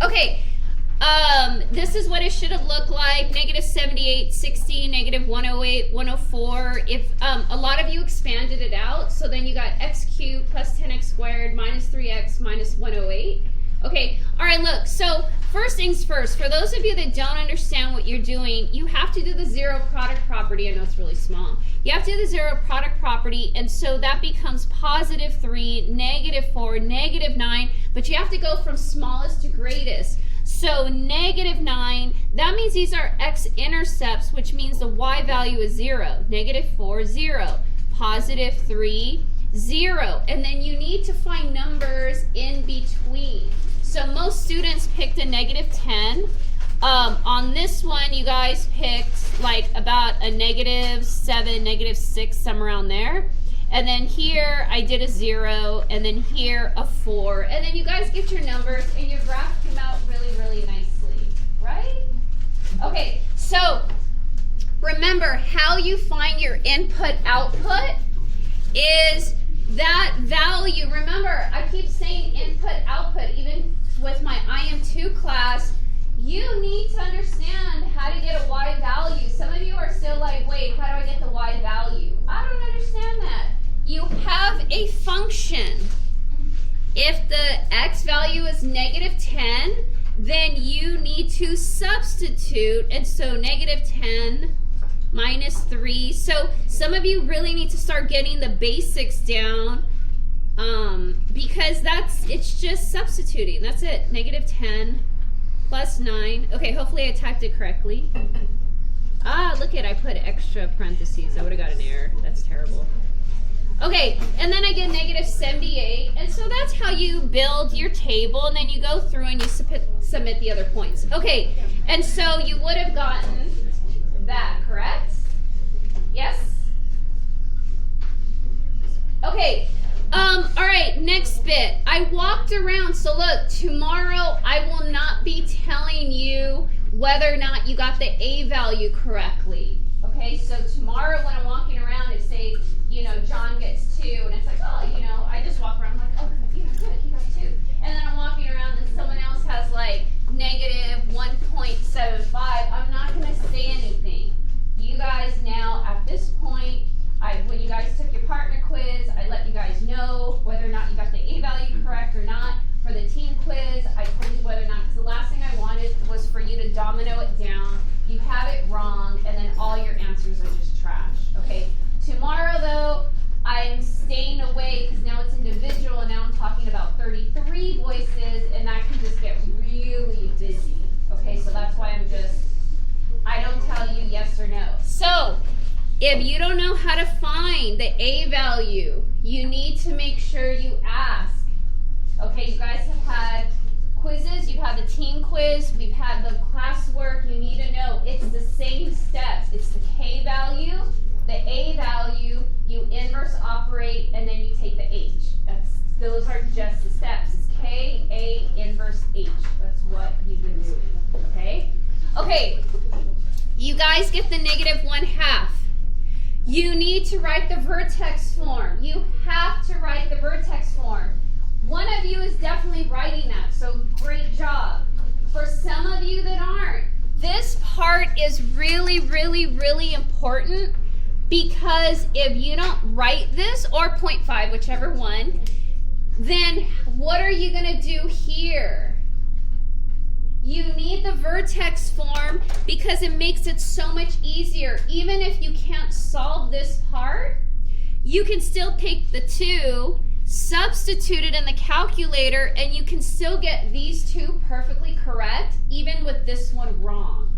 Okay, this is what it should have looked like. Negative 78, 60, negative 108, 104. If a lot of you expanded it out, so then you got x cubed plus 10x squared minus 3x minus 108. Okay, all right, look, so first things first, for those of you that don't understand what you're doing, you have to do the zero product property. I know it's really small. You have to do the zero product property, and so that becomes positive 3, negative 4, negative 9, but you have to go from smallest to greatest. So negative 9, that means these are x-intercepts, which means the y value is 0. Negative 4, 0. Positive 3, 0. And then you need to find numbers in between. So most students picked a negative 10. On this one, you guys picked like about a negative 7, negative 6, somewhere around there. And then here I did a 0, and then here a 4. And then you guys get your numbers, and your graph came out really, really nicely, right? Okay, so remember how you find your input-output is that value. Remember, I keep saying input-output, even with my IM2 class. You need to understand how to get a y value. Some of you are still like, wait, how do I get the y value? I don't understand that. You have a function. If the x value is negative 10, then you need to substitute. And so negative 10 minus 3. So some of you really need to start getting the basics down because it's just substituting. That's it. Negative 10 plus 9. Okay, hopefully I typed it correctly. Ah, look it, I put extra parentheses. I would have got an error. That's terrible. Okay, and then I get negative 78. And so that's how you build your table, and then you go through and you submit the other points. Okay, and so you would have gotten that, correct? Yes? Okay. All right, next bit. I walked around. So look, tomorrow I will not be telling you whether or not you got the A value correctly. Okay, so tomorrow when I'm walking around and say, John gets 2, and it's like, oh, I just walk around like, oh, good, he got 2. And then I'm walking around and someone else has like negative 1.75. I'm not going to say anything. You guys now, at this point, when you guys took your partner quiz, I let you guys know whether or not you got the A value correct or not. For the team quiz, I told you whether or not, because the last thing I wanted was for you to domino it down. You have it wrong, and then all your answers are just trash, okay? Tomorrow, though, I'm staying away because now it's individual, and now I'm talking about 33 voices, and that can just get really busy, okay? So that's why I don't tell you yes or no. So, if you don't know how to find the A value, you need to make sure you ask. Okay, you guys have had quizzes, you've had the team quiz, we've had the classwork. You need to know it's the same steps. It's the K value, the A value, you inverse operate, and then you take the H. Those are just the steps. It's K, A, inverse H. That's what you've been doing, okay? Okay, you guys get the negative 1/2. You need to write the vertex form. You have to write the vertex form. One of you is definitely writing that, so great job. For some of you that aren't, this part is really, really, really important because if you don't write this, or 0.5, whichever one, then what are you going to do here? You need the vertex form because it makes it so much easier. Even if you can't solve this part, you can still take the 2, substitute it in the calculator, and you can still get these 2 perfectly correct, even with this one wrong.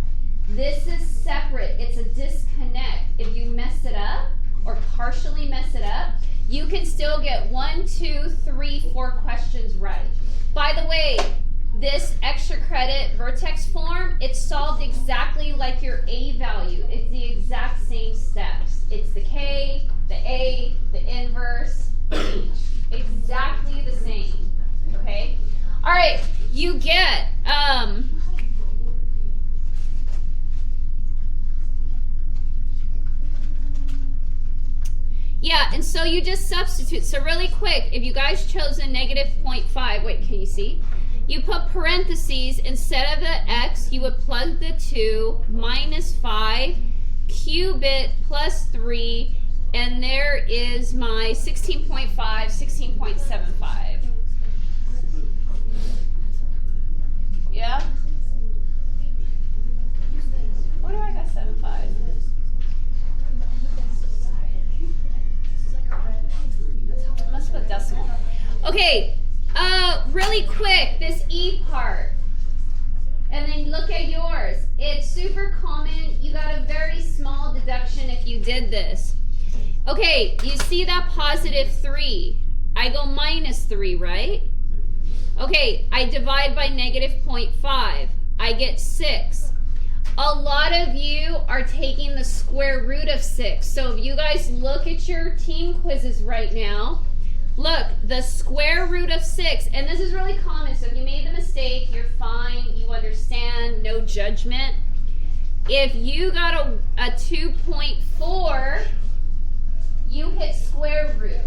This is separate. It's a disconnect. If you mess it up or partially mess it up, you can still get 1, 2, 3, 4 questions right. By the way, this extra credit vertex form, it's solved exactly like your A value. It's the exact same steps. It's the K, the A, the inverse, H. Exactly the same, okay? All right, you get, yeah, and so you just substitute. So really quick, if you guys chose a negative 0.5, wait, can you see? You put parentheses, instead of the x, you would plug the 2, minus 5, cube it, plus 3, and there is my 16.5, 16.75. Yeah? What do I got 7.5? I must put decimal. Okay, really quick, this E part. And then look at yours. It's super common. You got a very small deduction if you did this. Okay, you see that positive 3. I go minus 3, right? Okay, I divide by negative 0.5. I get 6. A lot of you are taking the square root of 6. So if you guys look at your team quizzes right now, look, the square root of 6, and this is really common, so if you made the mistake, you're fine, you understand, no judgment. If you got a 2.4, you hit square root.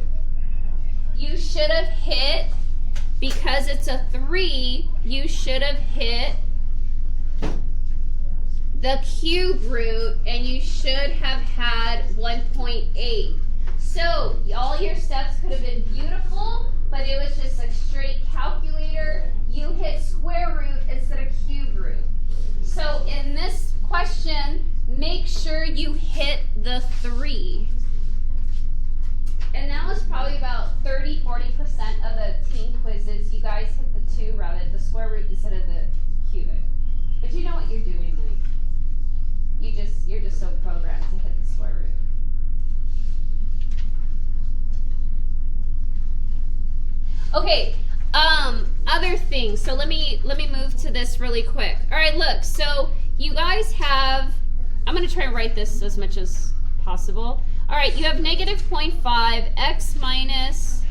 You should have hit, because it's a 3, you should have hit the cube root, and you should have had 1.8. So all your steps could have been beautiful, but it was just a straight calculator. You hit square root instead of cube root. So in this question, make sure you hit the 3. And that was probably about 30-40% of the teen quizzes. You guys hit the 2 rather than the square root instead of the cubic. But you know what you're doing, like you're just so programmed to hit the square root. Okay, other things. So let me move to this really quick. All right, look. So you guys have, I'm going to try and write this as much as possible. All right, you have negative 0.5 x minus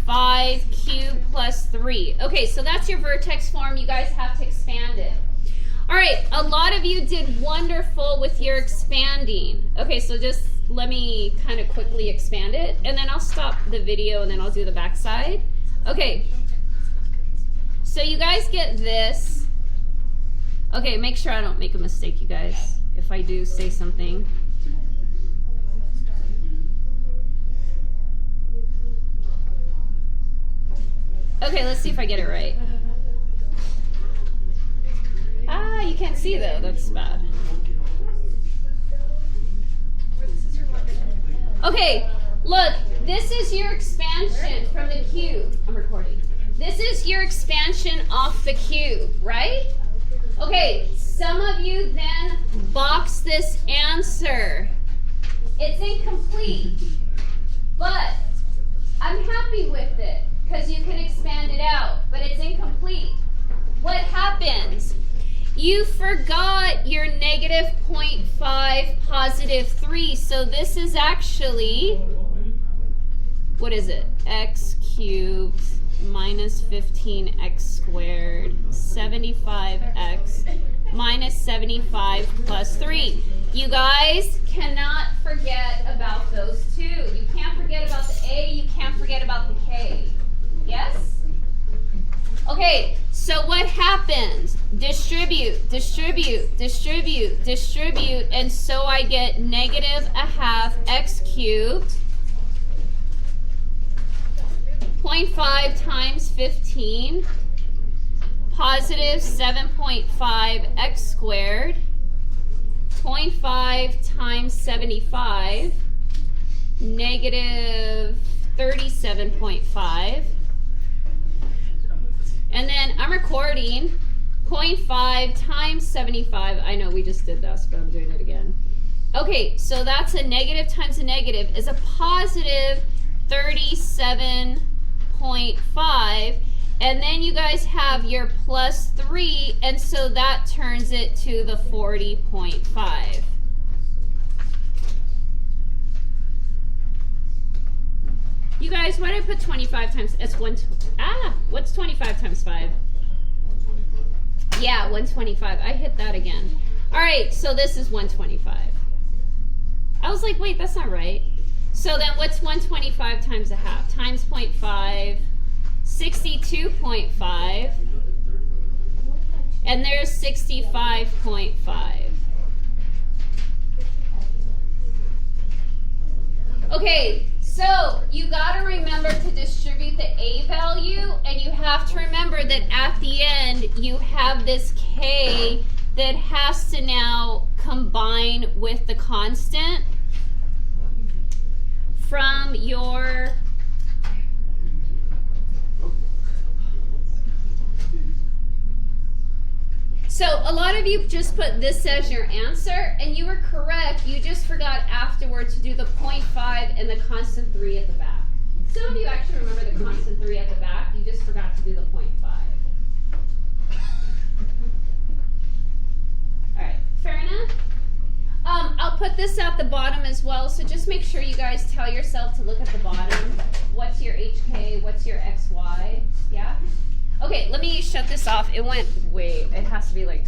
5 cubed plus 3. Okay, so that's your vertex form. You guys have to expand it. All right, a lot of you did wonderful with your expanding. Okay, so just let me kind of quickly expand it, and then I'll stop the video, and then I'll do the back side. Okay, so you guys get this. Okay, make sure I don't make a mistake, you guys. If I do, say something. Okay, let's see if I get it right. Ah, you can't see though, that's bad. Okay, look, this is your expansion from the cube. I'm recording. This is your expansion off the cube, right? Okay, some of you then box this answer. It's incomplete, but I'm happy with it because you can expand it out, but it's incomplete. What happens? You forgot your negative 0.5, positive 3. So this is actually, what is it? X cubed minus 15x squared, 75x minus 75 plus 3. You guys cannot forget about those two. You can't forget about the A, you can't forget about the K. Yes? Okay, so what happens? Distribute, distribute, distribute, distribute, and so I get negative 1/2 x cubed, 0.5 times 15, positive 7.5 x squared, 0.5 times 75, negative 37.5. And then I'm recording 0.5 times 75. I know we just did this, but I'm doing it again. Okay, so that's a negative times a negative is a positive 37.5. And then you guys have your plus 3, and so that turns it to the 40.5. You guys, why did I put 25 times, it's what's 25 times 5? 125. Yeah, 125. I hit that again. All right, so this is 125. I was like, wait, that's not right. So then what's 125 times 1/2? Times 0.5, 62.5. And there's 65.5. Okay, so you got to remember to distribute the A value, and you have to remember that at the end you have this K that has to now combine with the constant from your So a lot of you just put this as your answer, and you were correct. You just forgot afterward to do the 0.5 and the constant 3 at the back. Some of you actually remember the constant 3 at the back. You just forgot to do the 0.5. All right, fair enough? I'll put this at the bottom as well, so just make sure you guys tell yourself to look at the bottom. What's your HK? What's your XY? Yeah? Okay, let me shut this off. It went way, it has to be like